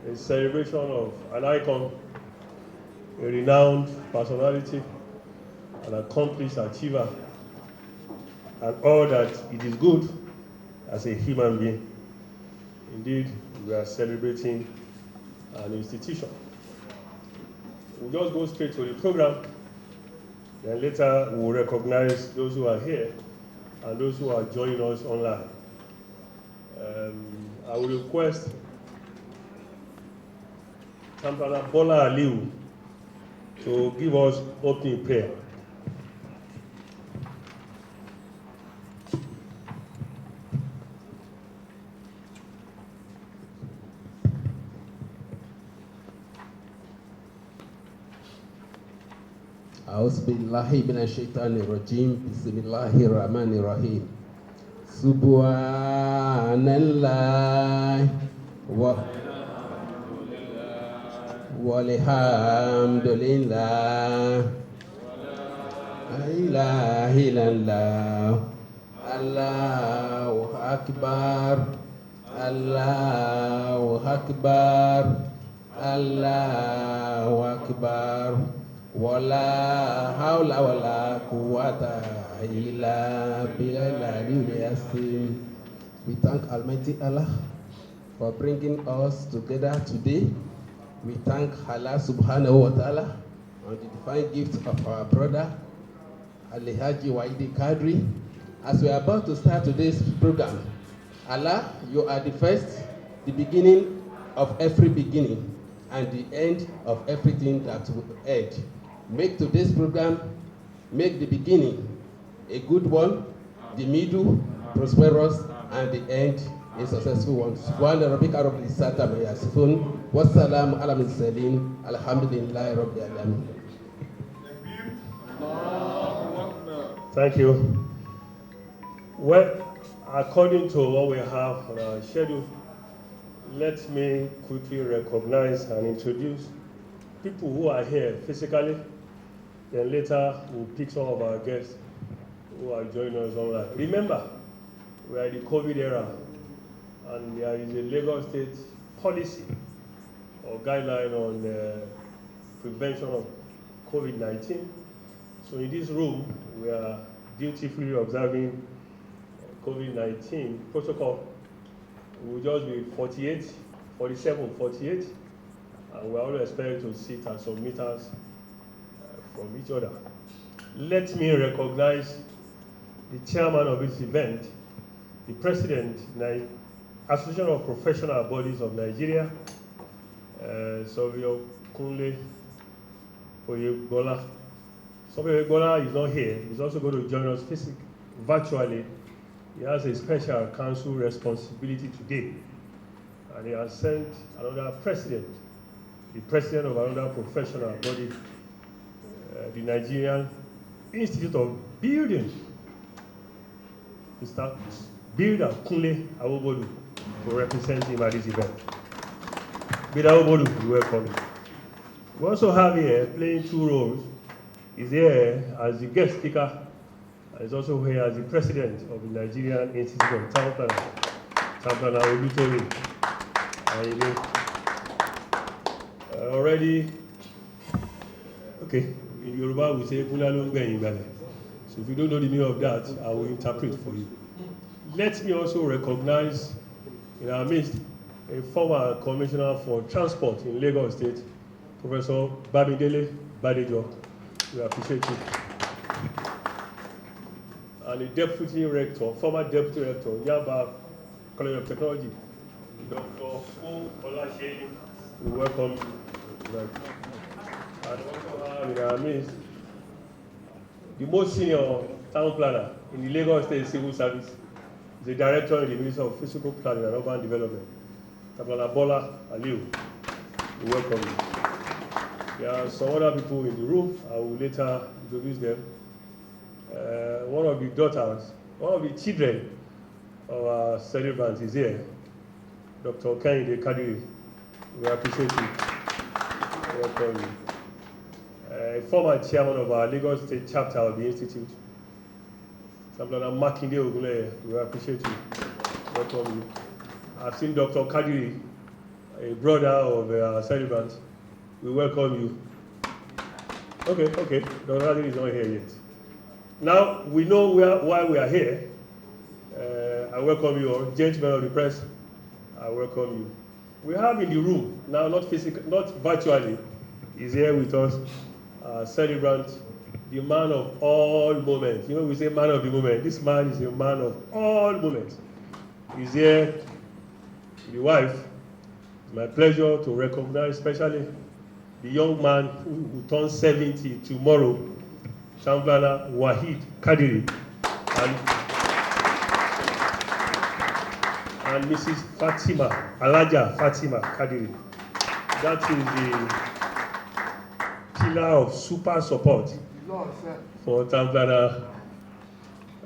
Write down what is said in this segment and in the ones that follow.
a celebration of an icon, a renowned personality, an accomplished achiever, and all that it is good as a human being. Indeed, we are celebrating an institution. We'll just go straight to the program, then later we'll recognize those who are here and those who are joining us online. I will request Champana Bola Aliu to give us opening prayer. أعوذ بالله من الشيطان الرجيم بسم الله الرحمن الرحيم سبحان الله والحمد لله لا إله إلا الله الله أكبر الله أكبر الله أكبر ولا حول ولا قوة إلا بالله العظيم. We thank Almighty Allah for bringing us together today. We thank Allah subhanahu wa ta'ala on the divine gift of our brother Alhaji Waheed Kadiri. As we are about to start today's program, Allah, you are the first, the beginning of every beginning, and the end of everything that will end. Make today's program, make the beginning a good one, the middle prosperous, and the end a successful one. Subhana rabbika rabbil izzati amma yasifun, wassalamu ala mursalin, alhamdulillahi rabbil alamin. Thank you. Well, according to what we have on our schedule, let me quickly recognize and introduce people who are here physically. Then later we'll pick some of our guests who are joining us online. Remember, we are in the COVID era, and there is a Lagos State policy or guideline on prevention of COVID-19. So in this room, we are dutifully observing COVID-19 protocol. We will just be 48, 47, 48, and we are all expected to sit at some meters from each other. Let me recognize the chairman of this event, the president, Association of Professional Bodies of Nigeria, Savio Kunle Oyebola. Savio Oyebola is not here. He's also going to join us virtually. He has a special council responsibility today, and he has sent another president, the president of another professional body, the Nigerian Institute of Building, Mr. Builder Kunle Awobodu, to represent him at this event. Builder Awobodu, we welcome you. We also have here, playing two roles, is here as the guest speaker, and is also here as the president of the Nigerian Institute of Town Planner, Champana Olutori. Already, okay. In Yoruba, we say, so if you don't know the meaning of that, I will interpret for you. Let me also recognize in our midst a former commissioner for transport in Lagos State, Professor Bamidele Badejo. We appreciate you. And the deputy rector, former deputy rector, Yaba College of Technology, Dr. Fu Olasheyi. We welcome you. And also have in our midst the most senior town planner in the Lagos State Civil Service, the director in the Ministry of Physical Planning and Urban Development, Champana Bola Aliu. We welcome you. There are some other people in the room. I will later introduce them. One of the children of our celebrants is here, Dr. Waheed Kadiri. We appreciate you. Welcome you. Former chairman of our Lagos State chapter of the Institute, Champana Makinde Ogunleye. We appreciate you. Welcome you. I've seen Dr. Kadiri a brother of our celebrant, we welcome you. Okay, Dr. Kadiri is not here yet. Now, we know why we are here. I welcome you all. Gentlemen of the press, I welcome you. We have in the room, now not virtually, is here with us, celebrant, the man of all moments. You know, we say man of the moment. This man is a man of all moments. He's here, the wife. It's my pleasure to recognize especially the young man who turns 70 tomorrow, Champlana Waheed Kadiri, and Mrs. Fatima, Alaja Fatima Kadiri. That is the pillar of super support for Champlana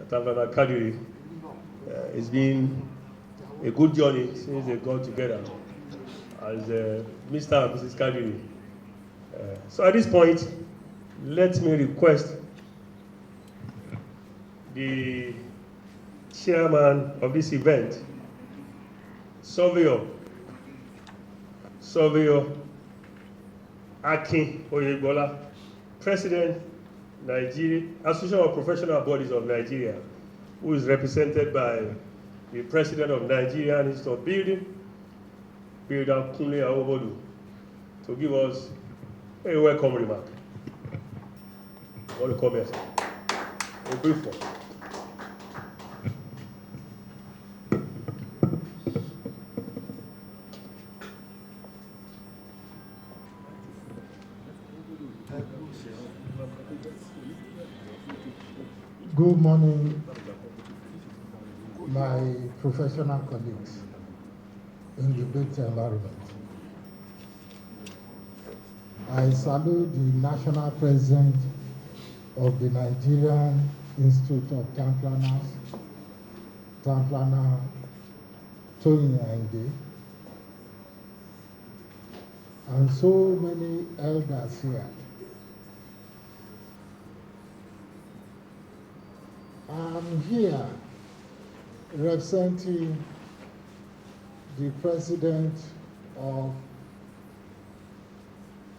Kadiri. It's been a good journey since they got together as Mr. and Mrs. Kadiri. So at this point, let me request the chairman of this event, Surveyor Akin Oyegbola, President, Nigeria, Association of Professional Bodies of Nigeria, who is represented by the President of Nigerian Institute of Building, Builder Kunle Awobodu, to give us a welcome remark. What a comment. A brief one. Good morning, my professional colleagues in the built environment. I salute the National President of the Nigerian Institute of Templana, Toyin Ainde, and so many elders here. I'm here representing the President of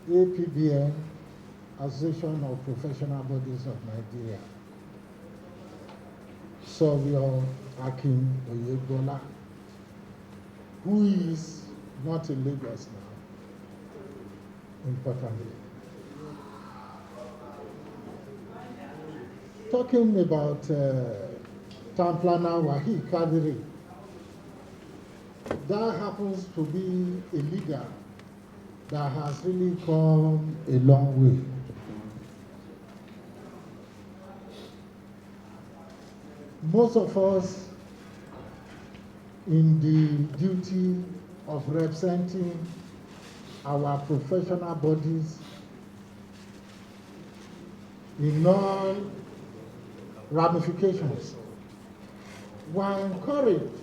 APBN, Association of Professional Bodies of Nigeria, Surveyor Akin Oyegbola, who is not in Lagos now, importantly. Talking about Champlana Waheed Kadiri, that happens to be a leader that has really come a long way. Most of us in the duty of representing our professional bodies in all ramifications were encouraged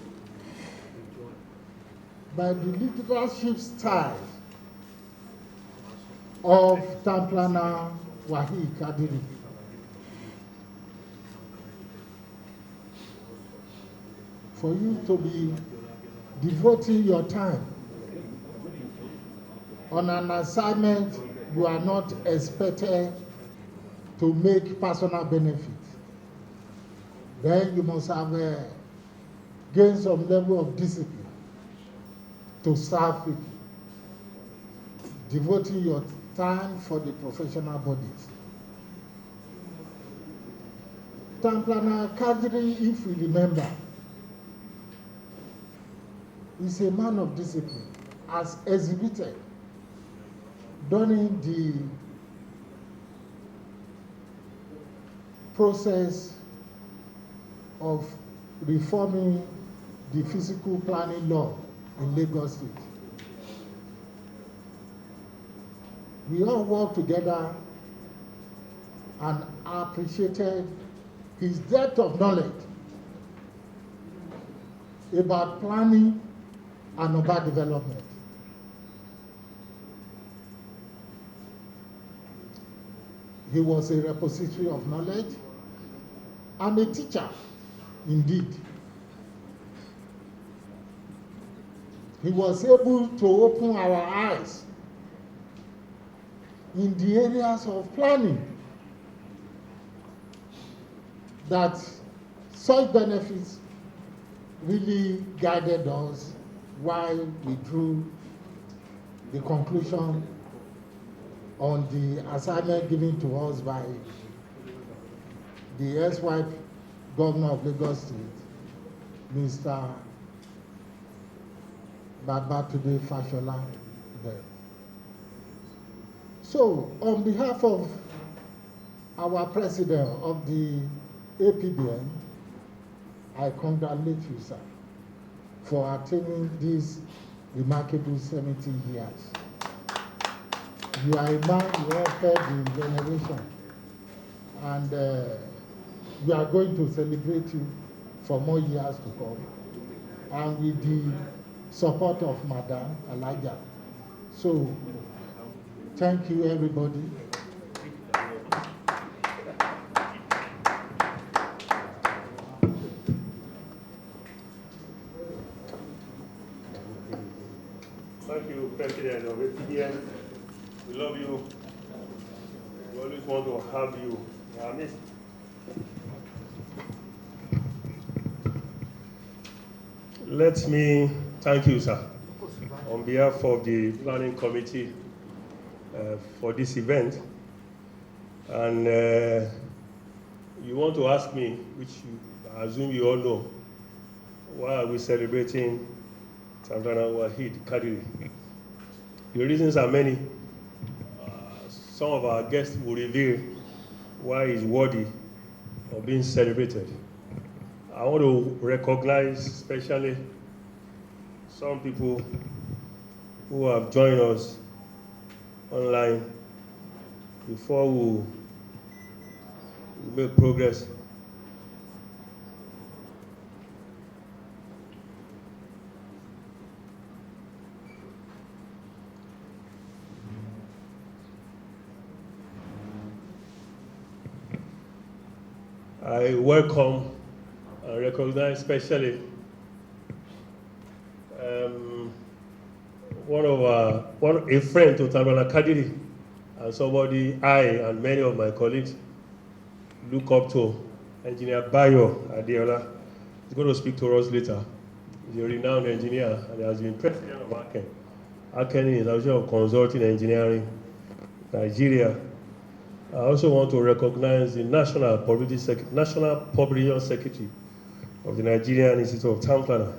by the leadership style of Champlana Waheed Kadiri. For you to be devoting your time on an assignment you are not expected to make personal benefit, then you must have gained some level of discipline to serve people, devoting your time for the professional bodies. Champlana Kadiri, if we remember, is a man of discipline, as exhibited during the process of reforming the physical planning law in Lagos State. We all worked together and appreciated his depth of knowledge about planning and urban development. He was a repository of knowledge and a teacher, indeed. he was able to open our eyes in the areas of planning, that such benefits really guided us while we drew the conclusion on the assignment given to us by the ex-wife governor of Lagos State, Mr. Babatunde Fashola. So, on behalf of our president of the APBN, I congratulate you, sir, for attaining this remarkable 70 years. You are a man who have fed the generation, and we are going to celebrate you for more years to come, and with the support of Madam Elijah. So, thank you, everybody. Thank you, President of APDN. We love you. We always want to have you in our midst. Let me thank you, sir, on behalf of the planning committee for this event. And you want to ask me, which I assume you all know, why are we celebrating Waheed Kadiri? The reasons are many. Some of our guests will reveal why he's worthy of being celebrated. I want to recognize especially some people who have joined us online before we make progress. I welcome and recognize especially a friend to Waheed Kadiri, and somebody I and many of my colleagues look up to, Engineer Bayo Adeola. He's going to speak to us later. He's a renowned engineer and he has been president of ACEN. ACEN is Association of Consulting Engineering, Nigeria. I also want to recognize the National Public Secretary of the Nigerian Institute of Town Planner.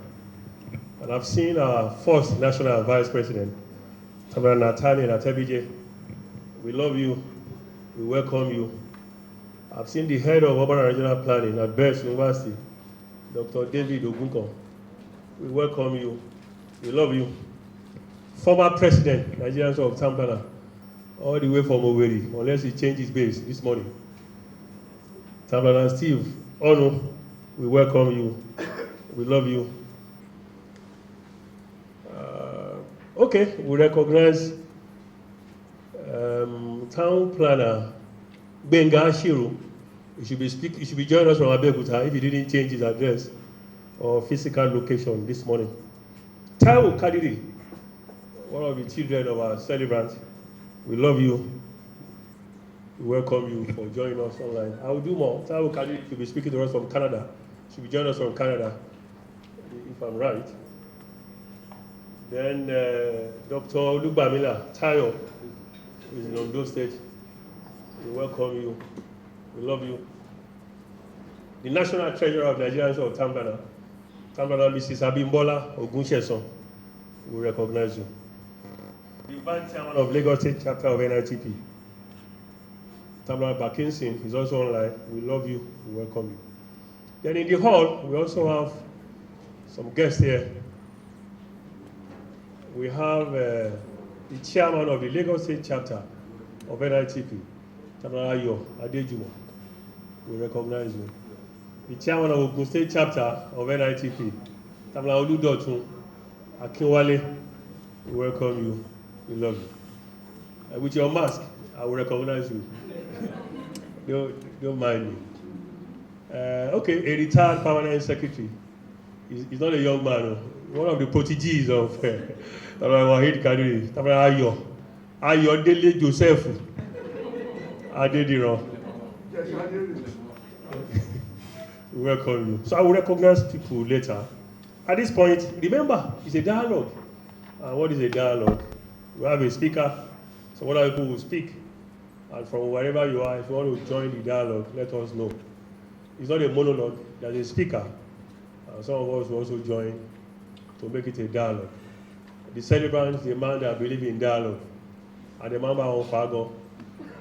And I've seen our first National Vice President, Tabara Natali Natebije. We love you. We welcome you. I've seen the head of Urban and Regional Planning at Best University, Dr. David Ogunko. We welcome you. We love you. Former President, Nigerian Institute of Town Planner, all the way from Owerri, unless he changed his base this morning. Town Planner Steve Onu, we welcome you. We love you. Okay, we recognize Town Planner Benga Ashiru. He should be joining us from Abeokuta if he didn't change his address or physical location this morning. Waheed Kadiri, one of the children of our celebrant. We love you. We welcome you for joining us online. I will do more. Waheed Kadiri should be speaking to us from Canada. Should be joining us from Canada, if I'm right. Then Dr. Olugbamila Tayo is in Ondo State. We welcome you. We love you. The National Treasurer of Nigerian Institute of Town Planner, Mrs. Abimbola Ogunsheson, we recognize you. The Vice Chairman of Lagos State Chapter of NITP, Tamara Bakinson, is also online. We love you. We welcome you. Then in the hall, we also have some guests here. We have the Chairman of the Lagos State Chapter of NITP, Tamara Ayo Adejumo. We recognize you. The Chairman of Ogun State Chapter of NITP, Tamara Oludotun Akinwale. We welcome you. We love you. With your mask, I will recognize you. Don't mind me. Okay, a retired permanent secretary. He's not a young man. one of the proteges of Waheed Kadiri, Ayọ̀délé Joseph Adediran. Welcome you. So I will recognize people later. At this point, remember, it's a dialogue. And what is a dialogue? We have a speaker, some other people will speak. And from wherever you are, if you want to join the dialogue, let us know. It's not a monologue, there's a speaker. Some of us will also join to make it a dialogue. The celebrants, the man that believe in dialogue, and the member of Fago,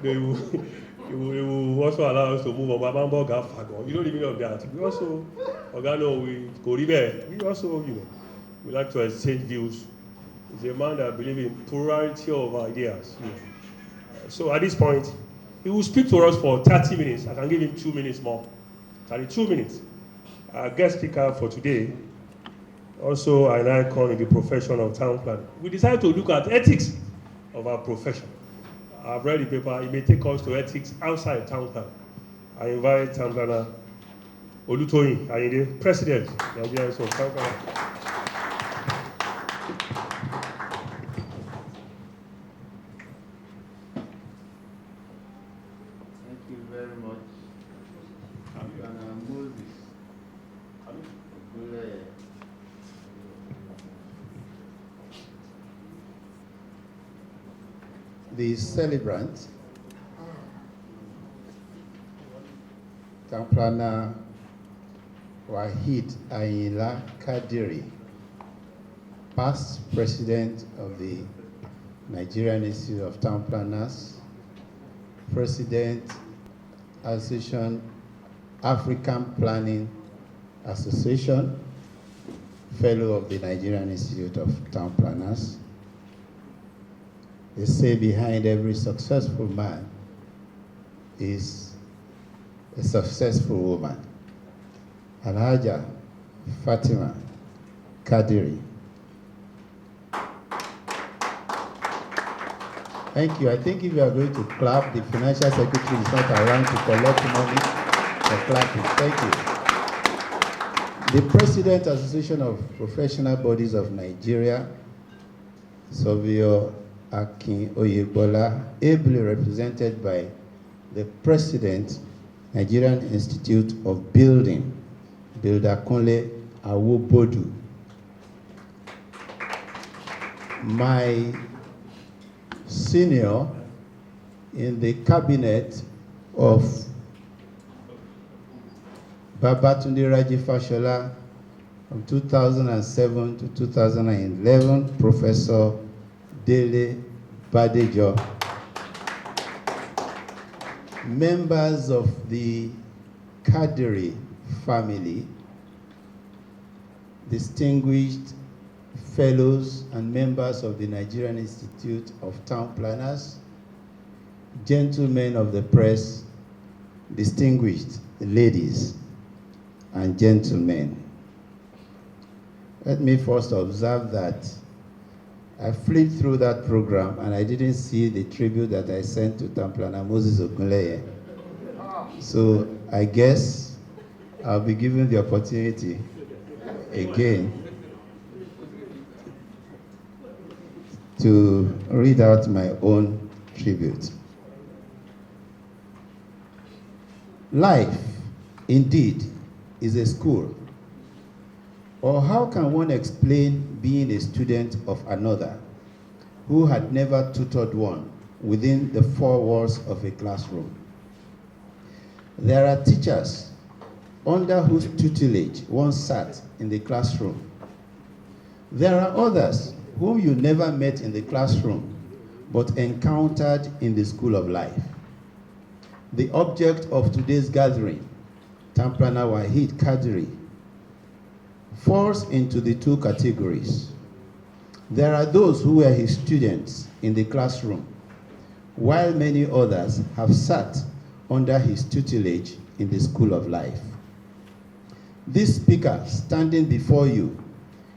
they will also allow us to move on. Fago. You know the meaning of that. We also, we also, we like to exchange views. He's a man that believes in plurality of ideas. So at this point, he will speak to us for 30 minutes. I can give him 2 minutes more. 32 minutes. Our guest speaker for today, also an icon in the profession of town planning. We decided to look at ethics of our profession. I've read the paper. It may take us to ethics outside town plan. I invite town planner Olutoyin Ayinde, President, Nigerian of Town Planner. Thank you very much. Moses. The celebrant, Town Planner Waheed Kadiri, past president of the Nigerian Institute of Town Planners, president, Association African Planning Association, fellow of the Nigerian Institute of Town Planners. They say behind every successful man is a successful woman. Alhaja Fatima Kadiri. Thank you. I think if you are going to clap, the financial secretary is not around to collect money for clapping. Thank you. The President Association of Professional Bodies of Nigeria, Savio Akin Oyebola, ably represented by the President, Nigerian Institute of Building, Builder Kunle Awobodu. My senior in the cabinet of Babatunde Raji Fashola from 2007 to 2011, Professor Dele Badejo. Members of the Kadiri family, distinguished fellows and members of the Nigerian Institute of Town Planners, gentlemen of the press, distinguished ladies and gentlemen. Let me first observe that I flipped through that program and I didn't see the tribute that I sent to Town Planner Moses Ogunleye. So I guess I'll be given the opportunity again to read out my own tribute. Life, indeed, is a school. Or how can one explain being a student of another who had never tutored one within the four walls of a classroom? There are teachers under whose tutelage one sat in the classroom. There are others whom you never met in the classroom but encountered in the school of life. The object of today's gathering, Town Planner Waheed Kadiri, falls into the two categories. There are those who were his students in the classroom, while many others have sat under his tutelage in the school of life. This speaker standing before you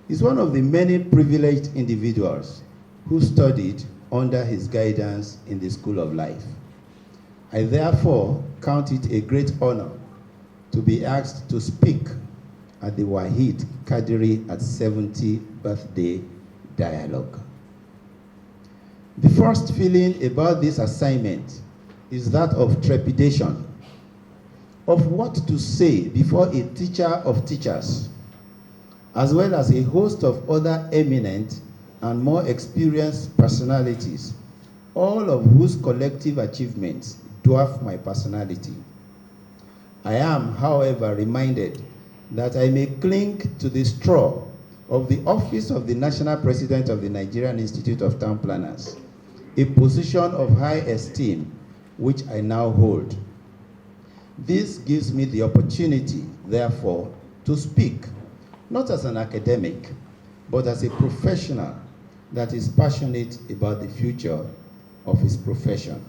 is one of the many privileged individuals who studied under his guidance in the school of life. I therefore count it a great honor to be asked to speak at the Waheed Kadiri at 70 birthday dialogue. The first feeling about this assignment is that of trepidation, of what to say before a teacher of teachers, as well as a host of other eminent and more experienced personalities, all of whose collective achievements dwarf my personality. I am, however, reminded that I may cling to the straw of the office of the National President of the Nigerian Institute of Town Planners, a position of high esteem which I now hold. This gives me the opportunity, therefore, to speak, not as an academic, but as a professional that is passionate about the future of his profession.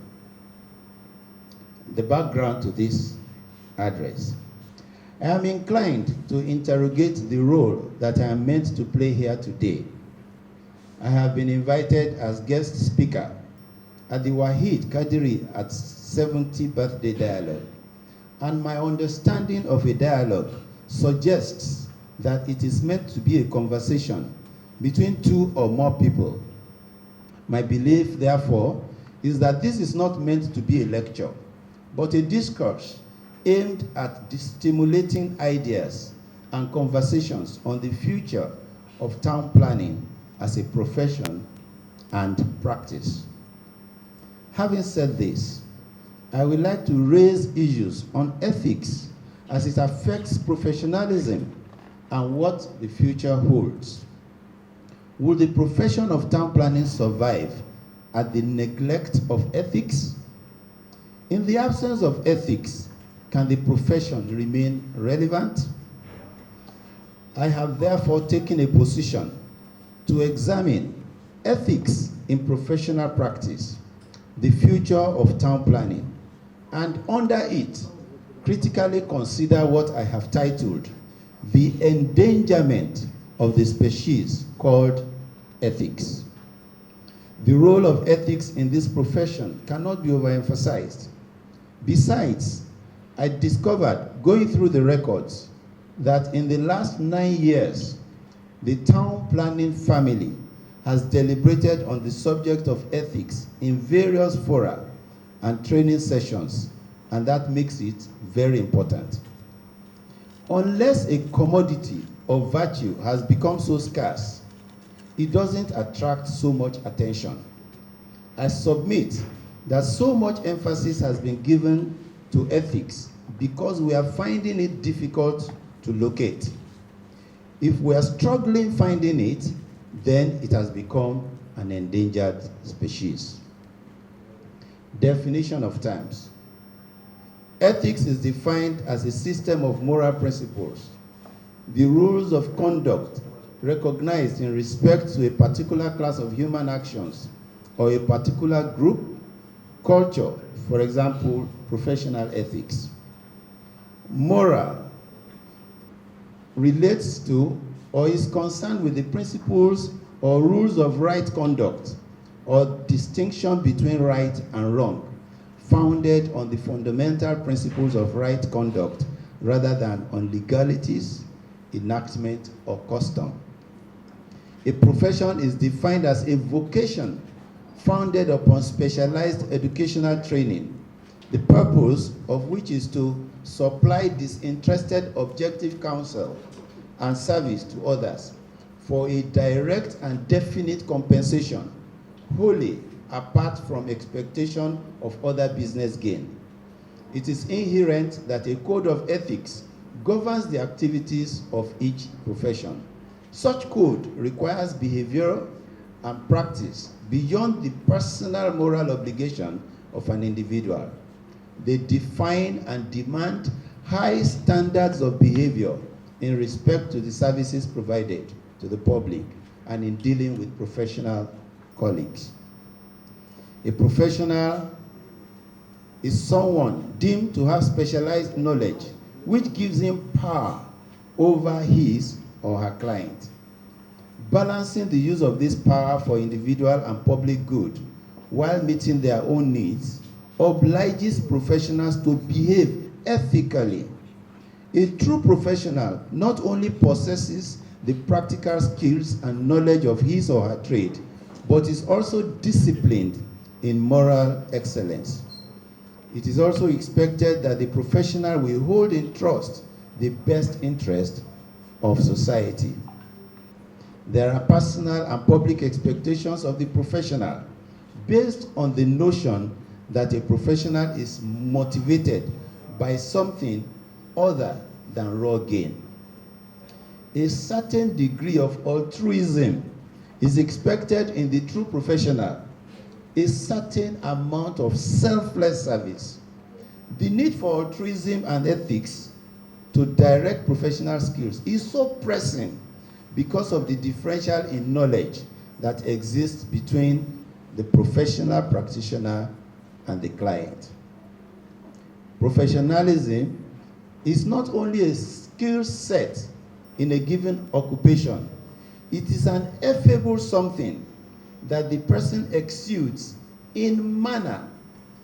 The background to this address. I am inclined to interrogate the role that I am meant to play here today. I have been invited as guest speaker at the Waheed Kadiri at 70 birthday dialogue, and my understanding of a dialogue suggests that it is meant to be a conversation between two or more people. My belief, therefore, is that this is not meant to be a lecture, but a discourse aimed at stimulating ideas and conversations on the future of town planning as a profession and practice. Having said this, I would like to raise issues on ethics as it affects professionalism and what the future holds. Will the profession of town planning survive at the neglect of ethics? In the absence of ethics, can the profession remain relevant? I have therefore taken a position to examine ethics in professional practice, the future of town planning, and under it, critically consider what I have titled the endangerment of the species called ethics. The role of ethics in this profession cannot be overemphasized. Besides, I discovered, going through the records, that in the last 9 years, the town planning family has deliberated on the subject of ethics in various fora and training sessions, and that makes it very important. Unless a commodity of virtue has become so scarce, it doesn't attract so much attention. I submit that so much emphasis has been given to ethics because we are finding it difficult to locate. If we are struggling finding it, then it has become an endangered species. Definition of terms. Ethics is defined as a system of moral principles, the rules of conduct recognized in respect to a particular class of human actions or a particular group, culture, for example, professional ethics. Moral relates to or is concerned with the principles or rules of right conduct or distinction between right and wrong, founded on the fundamental principles of right conduct rather than on legalities, enactment, or custom. A profession is defined as a vocation founded upon specialized educational training, the purpose of which is to supply disinterested objective counsel and service to others for a direct and definite compensation, wholly apart from expectation of other business gain. It is inherent that a code of ethics governs the activities of each profession. Such code requires behavior and practice beyond the personal moral obligation of an individual. They define and demand high standards of behavior in respect to the services provided to the public and in dealing with professional colleagues. A professional is someone deemed to have specialized knowledge which gives him power over his or her client. Balancing the use of this power for individual and public good while meeting their own needs obliges professionals to behave ethically. A true professional not only possesses the practical skills and knowledge of his or her trade, but is also disciplined in moral excellence. It is also expected that the professional will hold in trust the best interest of society. There are personal and public expectations of the professional based on the notion that a professional is motivated by something other than raw gain. A certain degree of altruism is expected in the true professional, a certain amount of selfless service. The need for altruism and ethics to direct professional skills is so pressing because of the differential in knowledge that exists between the professional practitioner and the client. Professionalism is not only a skill set in a given occupation, it is an effable something that the person exudes in manner,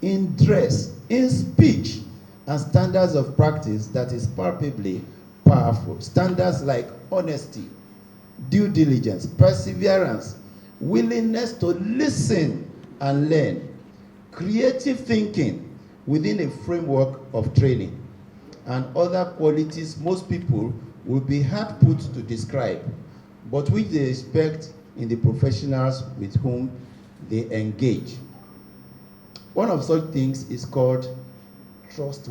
in dress, in speech, and standards of practice that is palpably powerful. Standards like honesty, due diligence, perseverance, willingness to listen and learn, creative thinking within a framework of training, and other qualities most people will be hard put to describe, but which they expect in the professionals with whom they engage. One of such things is called trust.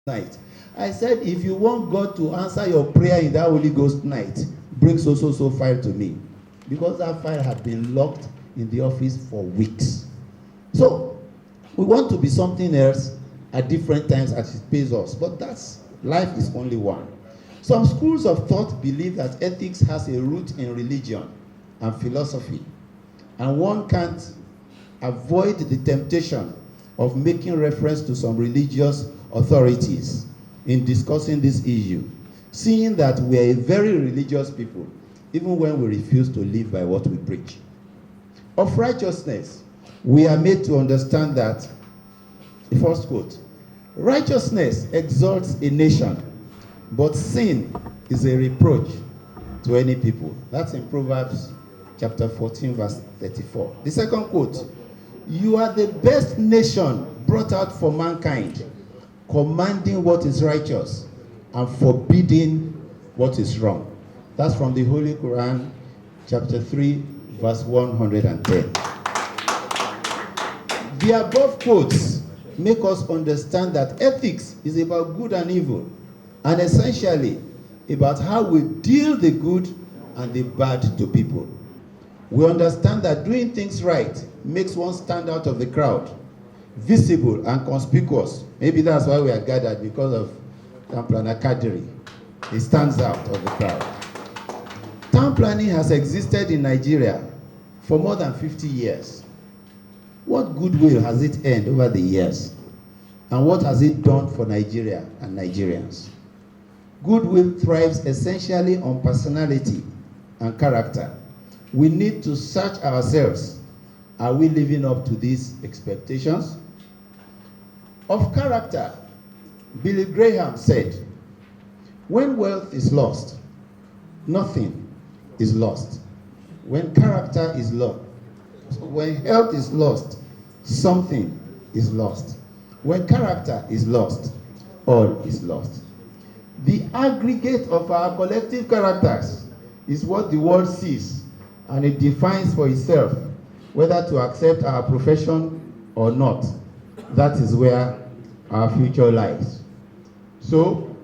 night. I said, if you want God to answer your prayer in that Holy Ghost night, bring so file to me. Because that file had been locked in the office for weeks. So, we want to be something else at different times as it pays us. But life is only one. Some schools of thought believe that ethics has a root in religion and philosophy. And one can't avoid the temptation of making reference to some religious authorities in discussing this issue, seeing that we are a very religious people, even when we refuse to live by what we preach. Of righteousness, we are made to understand that, the first quote, righteousness exalts a nation, but sin is a reproach to any people. That's in Proverbs chapter 14, verse 34. The second quote, you are the best nation brought out for mankind, commanding what is righteous and forbidding what is wrong. That's from the Holy Quran, chapter 3, verse 110. The above quotes make us understand that ethics is about good and evil, and essentially about how we deal the good and the bad to people. We understand that doing things right makes one stand out of the crowd, visible and conspicuous. Maybe that's why we are gathered, because of Waheed Kadiri. He stands out of the crowd. Town planning has existed in Nigeria for more than 50 years. What goodwill has it earned over the years? And what has it done for Nigeria and Nigerians? Goodwill thrives essentially on personality and character. We need to search ourselves. Are we living up to these expectations? Of character, Billy Graham said, when wealth is lost, nothing is lost. When character is lost, when health is lost, something is lost. When character is lost, all is lost. The aggregate of our collective characters is what the world sees, and it defines for itself whether to accept our profession or not. That is where our future lies. So,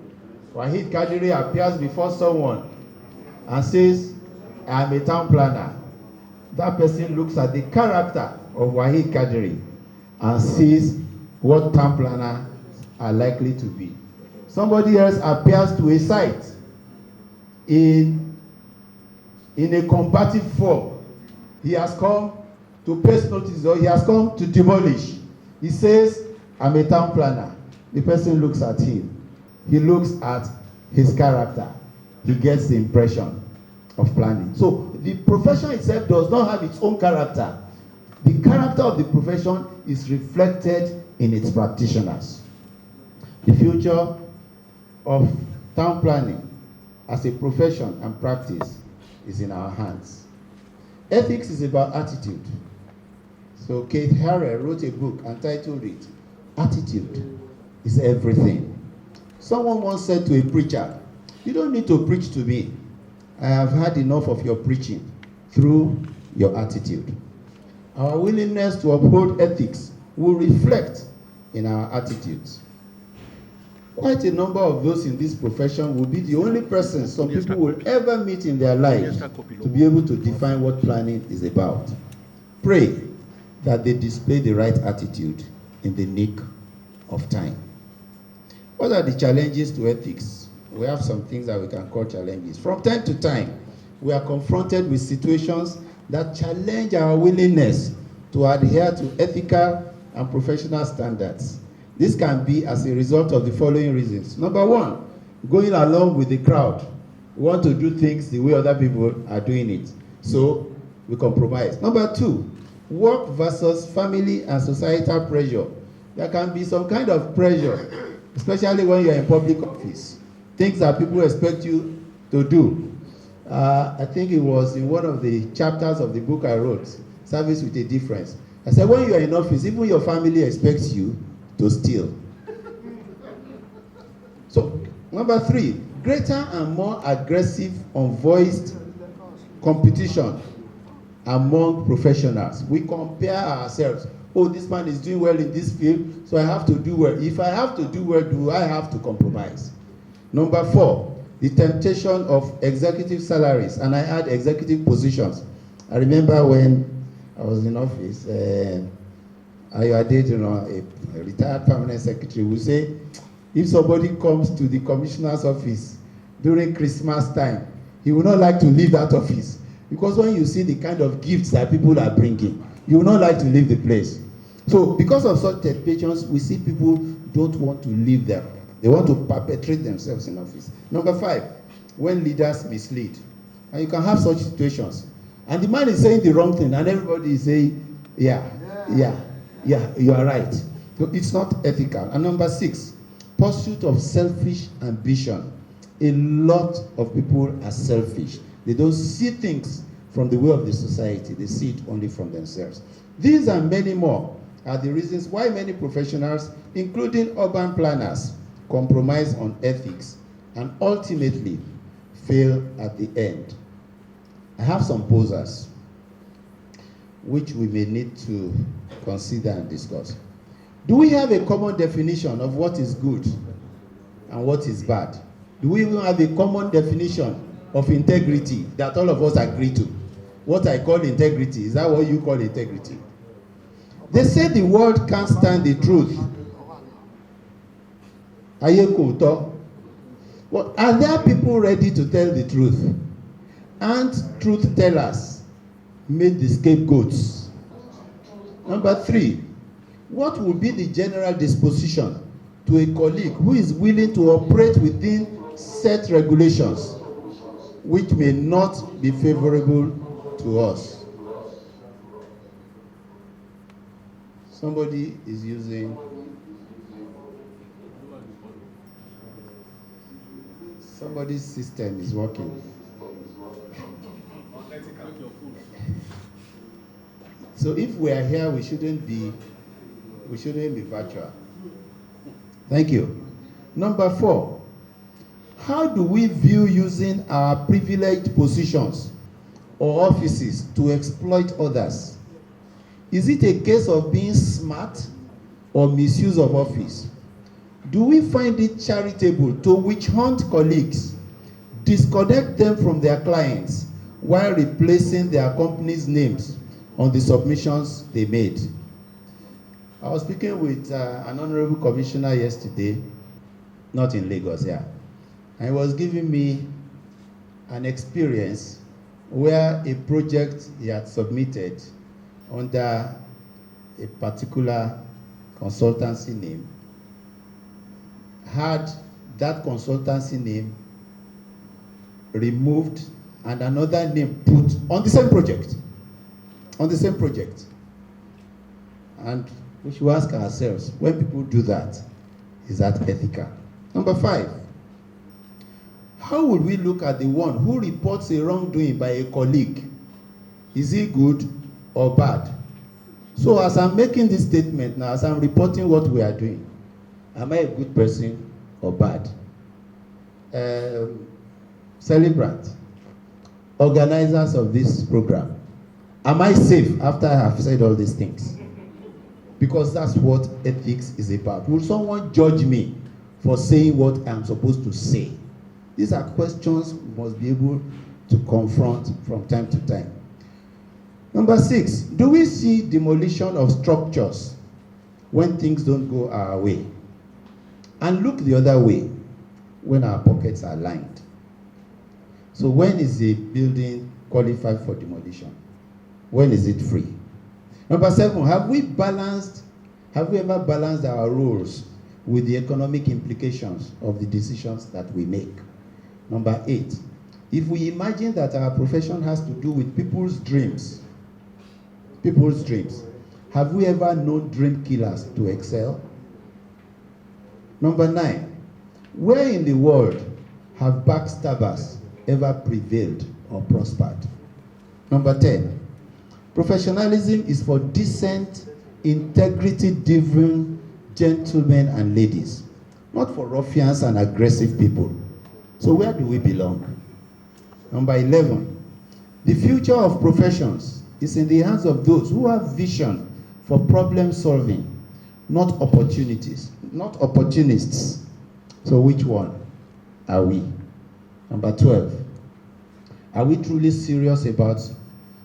Waheed Kadiri appears before someone and says, I am a town planner. That person looks at the character of Waheed Kadiri and sees what town planners are likely to be. Somebody else appears to a site in a combative form. He has come to paste notice, or he has come to demolish. He says, I'm a town planner. The person looks at him. He looks at his character. He gets the impression of planning. So the profession itself does not have its own character. The character of the profession is reflected in its practitioners. The future of town planning as a profession and practice is in our hands. Ethics is about attitude. So Keith Harrell wrote a book and titled it, Attitude is Everything. Someone once said to a preacher, you don't need to preach to me. I have had enough of your preaching through your attitude. Our willingness to uphold ethics will reflect in our attitudes. Quite a number of those in this profession will be the only persons some people will ever meet in their lives to be able to define what planning is about. Pray that they display the right attitude in the nick of time. What are the challenges to ethics? We have some things that we can call challenges. From time to time, we are confronted with situations that challenge our willingness to adhere to ethical and professional standards. This can be as a result of the following reasons. Number one, going along with the crowd. We want to do things the way other people are doing it, so we compromise. Number two, work versus family and societal pressure. There can be some kind of pressure, especially when you're in public office. Things that people expect you to do. I think it was in one of the chapters of the book I wrote, Service with a Difference. I said, when you're in office, even your family expects you to steal. So, number three, greater and more aggressive, unvoiced competition among professionals. We compare ourselves. oh, this man is doing well in this field, so I have to do well. If I have to do well, do I have to compromise? Number 4, the temptation of executive salaries, and I had executive positions. I remember when I was in office, I did, a retired permanent secretary would say, if somebody comes to the commissioner's office during Christmas time, he would not like to leave that office. Because when you see the kind of gifts that people are bringing, you will not like to leave the place. So because of such temptations, we see people don't want to leave them. They want to perpetrate themselves in office. Number 5, when leaders mislead. And you can have such situations. And the man is saying the wrong thing, and everybody is saying, yeah, you are right. So it's not ethical. And number 6, pursuit of selfish ambition. A lot of people are selfish. They don't see things from the way of the society. They see it only from themselves. These and many more are the reasons why many professionals, including urban planners, compromise on ethics and ultimately fail at the end. I have some posers which we may need to consider and discuss. Do we have a common definition of what is good and what is bad? Do we even have a common definition of integrity that all of us agree to? What I call integrity, is that what you call integrity? They say the world can't stand the truth. Well, are there people ready to tell the truth? And truth tellers made the scapegoats. Number 3, what would be the general disposition to a colleague who is willing to operate within set regulations which may not be favorable to us? Somebody is using somebody's system is working. So if we are here, we shouldn't be virtual. Thank you. Number 4, how do we view using our privileged positions or offices to exploit others? Is it a case of being smart or misuse of office? Do we find it charitable to witch hunt colleagues, disconnect them from their clients while replacing their company's names on the submissions they made? I was speaking with an honorable commissioner yesterday, not in Lagos, and he was giving me an experience where a project he had submitted under a particular consultancy name had that consultancy name removed and another name put on the same project. And we should ask ourselves, when people do that, is that ethical? Number 5, how would we look at the one who reports a wrongdoing by a colleague? Is he good or bad? So as I'm making this statement now, as I'm reporting what we are doing, am I a good person or bad? Celebrant, organizers of this program, am I safe after I have said all these things? Because that's what ethics is about. Will someone judge me for saying what I'm supposed to say? These are questions we must be able to confront from time to time. Number 6, do we see demolition of structures when things don't go our way? And look the other way when our pockets are lined. So when is a building qualified for demolition? When is it free? Number 7, have we ever balanced our roles with the economic implications of the decisions that we make? Number 8, if we imagine that our profession has to do with people's dreams, have we ever known dream killers to excel? Number 9, where in the world have backstabbers ever prevailed or prospered? Number 10, professionalism is for decent, integrity-driven gentlemen and ladies, not for ruffians and aggressive people. So where do we belong? Number 11, the future of professions is in the hands of those who have vision for problem solving, not opportunities, not opportunists. So which one are we? Number 12, are we truly serious about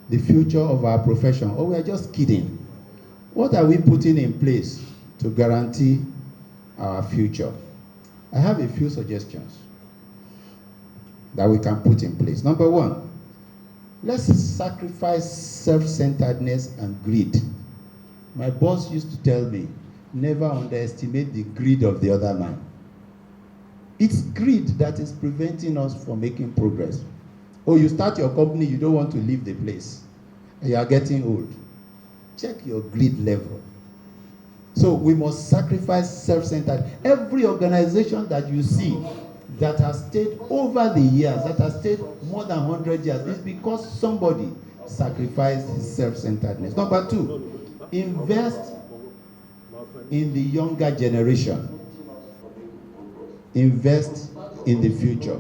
the future of our profession, or we are just kidding? What are we putting in place to guarantee our future? I have a few suggestions that we can put in place. Number 1, let's sacrifice self-centeredness and greed. My boss used to tell me, never underestimate the greed of the other man. It's greed that is preventing us from making progress. Oh, you start your company, you don't want to leave the place, and you are getting old. Check your greed level. So we must sacrifice self-centered. Every organization that you see that has stayed over the years, that has stayed more than 100 years, is because somebody sacrificed his self-centeredness. Number 2, invest in the younger generation. Invest in the future.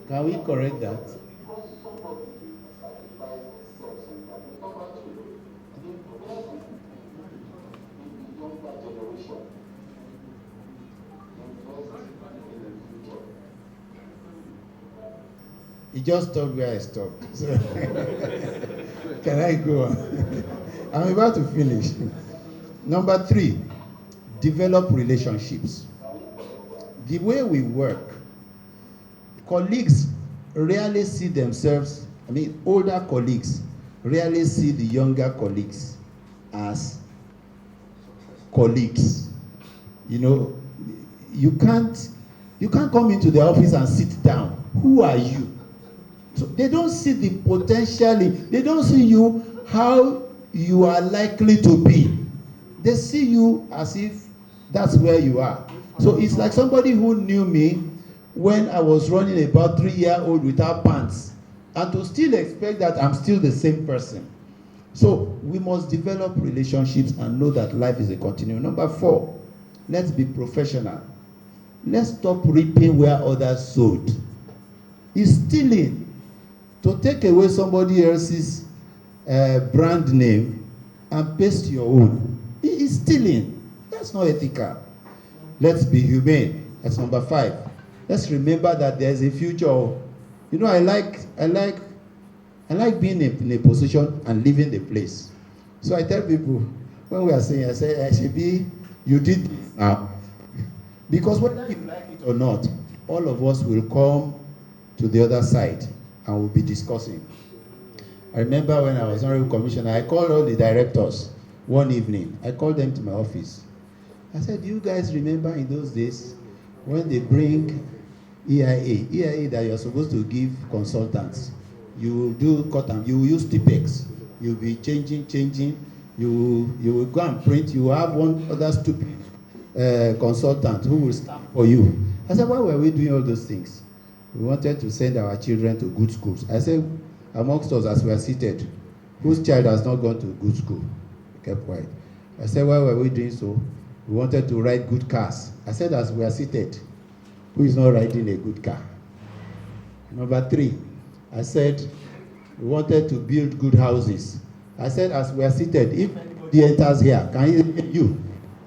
Can we correct that? He just stopped where I stopped. So can I go on? I'm about to finish. Number 3, develop relationships. The way we work, colleagues rarely see themselves, older colleagues rarely see the younger colleagues as colleagues. You can't come into the office and sit down. Who are you? So they don't see the potential, they don't see you how you are likely to be. They see you as if that's where you are. So it's like somebody who knew me when I was running about 3-year-old without pants, and to still expect that I'm still the same person. So we must develop relationships and know that life is a continuum. Number 4, let's be professional. Let's stop reaping where others sowed. It's stealing to take away somebody else's brand name and paste your own. It is stealing. That's not ethical. Let's be humane. That's number 5. Let's remember that there's a future. I like being in a position and leaving the place. So I tell people, when we are saying, I say, Shebi, you did this now. Because whether you like it or not, all of us will come to the other side and we'll be discussing. I remember when I was honorable commissioner, I called all the directors one evening. I called them to my office. I said, do you guys remember in those days when they bring EIA that you're supposed to give consultants? You will do cut and you will use Tipex. You'll be changing. You will go and print. You will have one other stupid consultant who will stamp for you. I said, why were we doing all those things? We wanted to send our children to good schools. I said, amongst us as we are seated, whose child has not gone to good school? We kept quiet. I said, why were we doing so? We wanted to ride good cars. I said, as we are seated, who is not riding a good car? Number 3, I said, we wanted to build good houses. I said, as we are seated, if anybody enters here,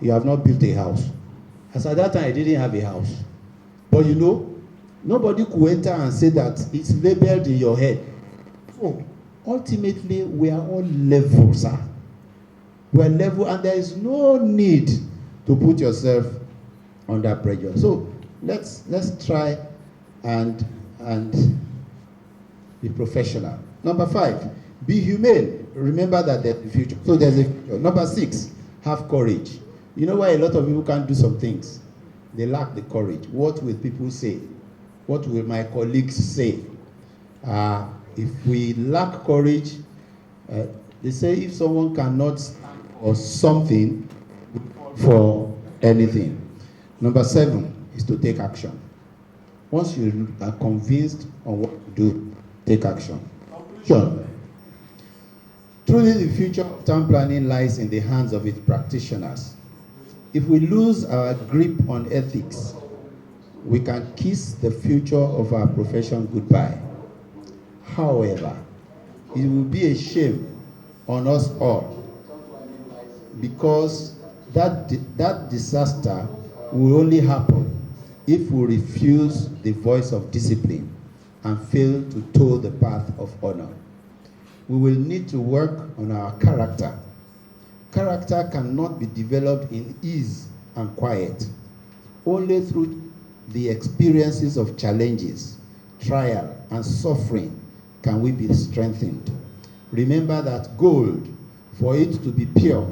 you have not built a house. As at that time, I didn't have a house. But nobody could enter and say that it's labeled in your head. So, ultimately, we are all level, sir. We are level, and there is no need to put yourself under pressure. So, let's try and be professional. Number 5, be humane. Remember that there's a future. So there's a future. Number 6, have courage. You know why a lot of people can't do some things? They lack the courage. What will people say? What will my colleagues say? If we lack courage, they say if someone cannot stand for something, for anything. Number 7 is to take action. Once you are convinced on what to do, take action. Conclusion. Truly, the future of town planning lies in the hands of its practitioners. If we lose our grip on ethics, we can kiss the future of our profession goodbye. However, it will be a shame on us all, because that disaster will only happen if we refuse the voice of discipline and fail to toe the path of honor. We will need to work on our character. Character cannot be developed in ease and quiet. Only through the experiences of challenges, trial, and suffering can we be strengthened. Remember that gold, for it to be pure,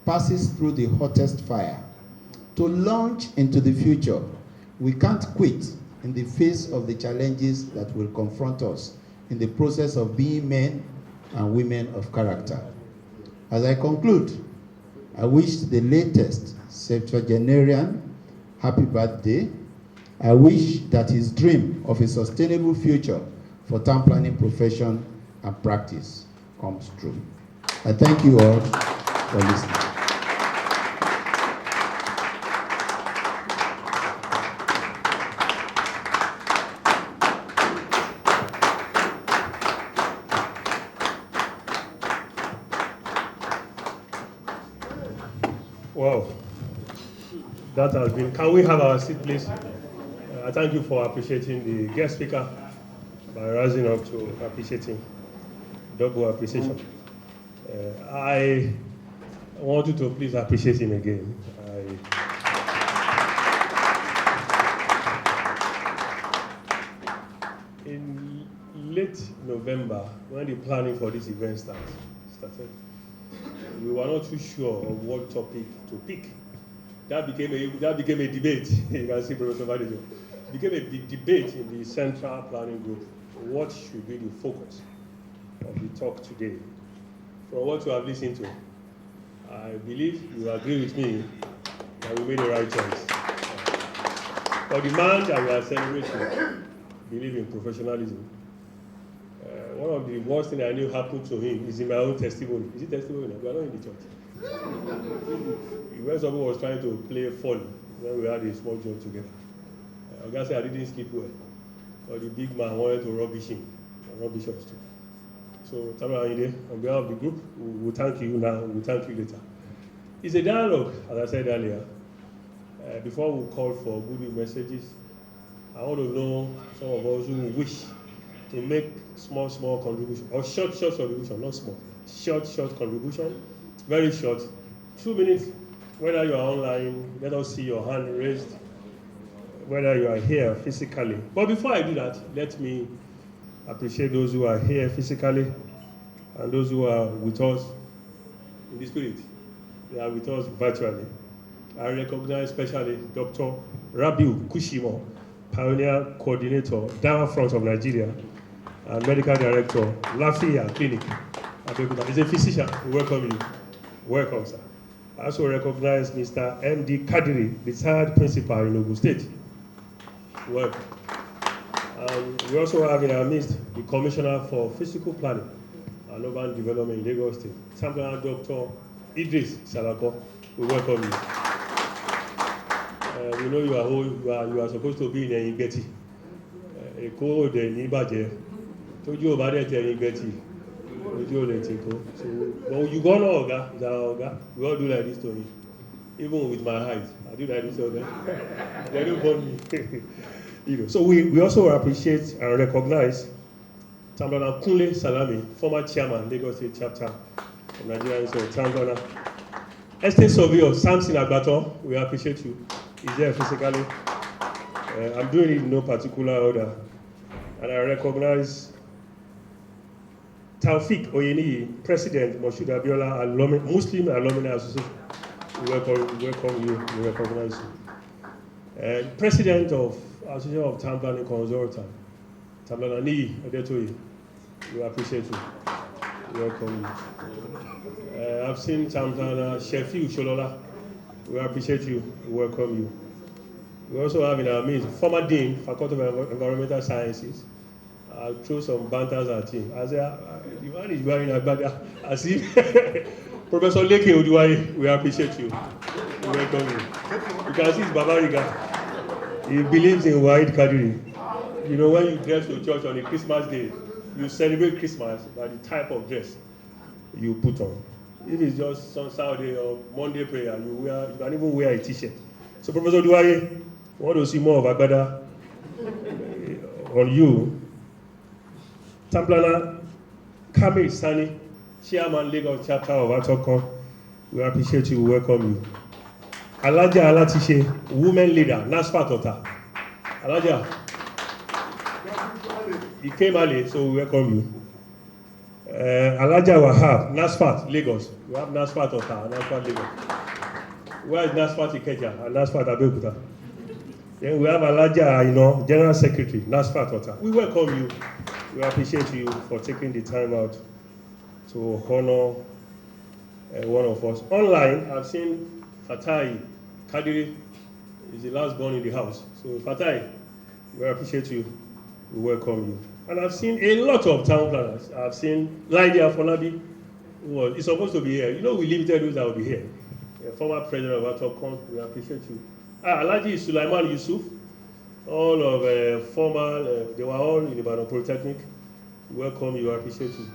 passes through the hottest fire. To launch into the future, we can't quit in the face of the challenges that will confront us in the process of being men and women of character. As I conclude, I wish the latest septuagenarian happy birthday. I wish that his dream of a sustainable future for town planning profession and practice comes true. I thank you all for listening. Wow, that has been. Can we have our seat, please? I thank you for appreciating the guest speaker by rising up to appreciating, double appreciation. I want you to please appreciate him again. In late November, when the planning for this event started, we were not too sure of what topic to pick. That became a debate. You can see Professor Manager. It became a big debate in the central planning group. What should be the focus of the talk today? From what you have listened to, I believe you agree with me that we made the right choice. For the man that we are celebrating, believe in professionalism. One of the worst things I knew happened to him is in my own testimony. Is it testimony? We are not in the church. When someone was trying to play funny, when we had a small job together, I guess I didn't sleep well. Or the big man wanted to rubbish him, and rubbish us too. So, on behalf of the group, we'll thank you now, we'll thank you later. It's a dialogue, as I said earlier. Before we call for good messages, I want to know some of us who wish to make small contribution, or short contribution, not small, short contribution, very short, 2 minutes, whether you are online, let us see your hand raised, whether you are here physically. But before I do that, let me appreciate those who are here physically and those who are with us in the spirit. They are with us virtually. I recognize especially Dr. Rabiu Kushimo, Pioneer Coordinator, Dawa Front of Nigeria, and Medical Director, Lafia Clinic. He's a physician. We welcome you. Welcome, sir. I also recognize Mr. M.D. Kadiri, retired principal in Ogun State. Welcome. We also have in our midst the Commissioner for Physical Planning and Urban Development in Lagos State, Champion Dr. Idris Salako. We welcome you. We know you are supposed to be in Betty. A code in Ibaje. Told you about it in Betty. But you go no Oga. We all do like this to me. Even with my height, I do like this to them. They don't burn me. So we also appreciate and recognize Tambana Kunle Salami, former chairman, Lagos State Chapter of Nigerian Tambana. Estate Surveyor Samson Agbaton, we appreciate you. He's there physically. I'm doing it in no particular order. And I recognize Taufik Oyeni, President, Moshood Abiola Muslim Alumni Association. We welcome you, we recognize you. President of Association of Town Planning Consultants, Tamlana Ni Odetoye, we appreciate you. We welcome you. I've seen Tamlana Shefi Usholola, we appreciate you, we welcome you. We also have in our midst former Dean, Faculty of Environmental Sciences. I'll throw some banters at him. I say, the man is wearing a bag. As if Professor Leke Oduwaye, we appreciate you. We welcome you. You can see it's Babariga. He believes in Waheed Kadiri. You know, when you dress to church on a Christmas day, you celebrate Christmas by the type of dress you put on. If it's just some Saturday or Monday prayer, you can even wear a t-shirt. So Professor Duaye, I want to see more of Agbada on you. Tamplana Kame Sani, Chairman Lagos Chapter of Atokon, we appreciate you, we welcome you. Alaja Alatishe, women leader, NASFAT Ota. Alaja, he came early, so we welcome you. Alaja Wahab, NASFAT Lagos. We have NASFAT Ota, NASFAT Lagos. Where is NASFAT Ikeja and NASFAT Abeokuta? Then we have Alaja, General Secretary, NASFAT Ota. We welcome you. We appreciate you for taking the time out to honor one of us. Online, I've seen Fatai Kadiri is the last born in the house. So Fatai, we appreciate you. We welcome you. And I've seen a lot of town planners. I've seen Lydia Folabi, who is supposed to be here. You know, we limited those that will be here. Former president of Atokon, we appreciate you. Alhaji Sulaiman Yusuf, all of former, they were all in Ibadan Polytechnic. We welcome you, I appreciate you.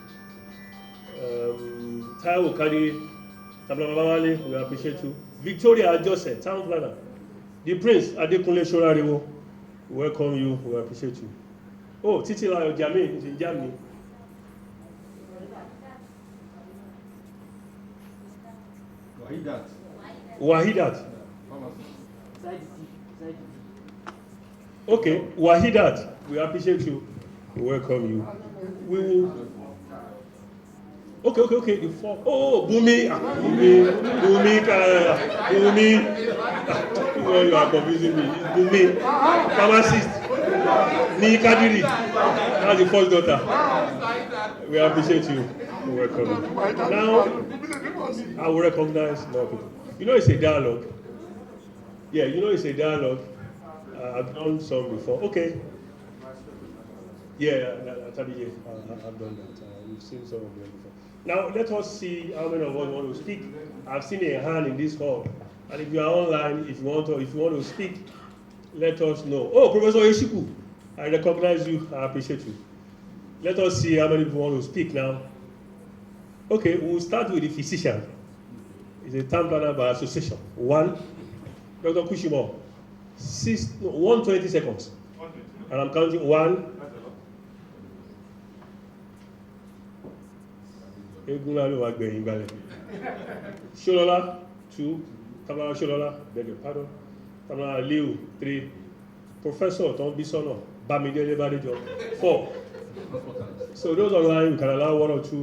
Taiwo Kadiri, Tablababale, we appreciate you. Victoria Joseph, town planner. The Prince Adekunle Shorarewo, we welcome you, we appreciate you. Oh, Titilayo Jami is in Germany. Wahidat. Okay, Wahidat, we appreciate you. We welcome you. We will. Okay. The four. Oh, Bumi. Well, you are confusing me. It's Bumi. Pharmacist. Ni Kadiri. That's the first daughter. We appreciate you. We welcome you. Now, I will recognize more people. You know, it's a dialogue. Yeah, you know, it's a dialogue. I've done some before. Okay. Yeah, I've done that. We've seen some of them before. Now, let us see how many of us want to speak. I've seen a hand in this hall. And if you are online, if you want to speak, let us know. Oh, Professor Yeshiku, I recognize you. I appreciate you. Let us see how many people want to speak now. Okay, we'll start with the physician. It's a town planner by association. One, Dr. Kushimo. 120 seconds. And I'm counting 1. Sholola, 2. Tamara Sholola, beg your pardon. Tamara Liu, 3. Professor Tom Bisono, Bamidele Badejo, 4. So those online, you can allow 1 or 2.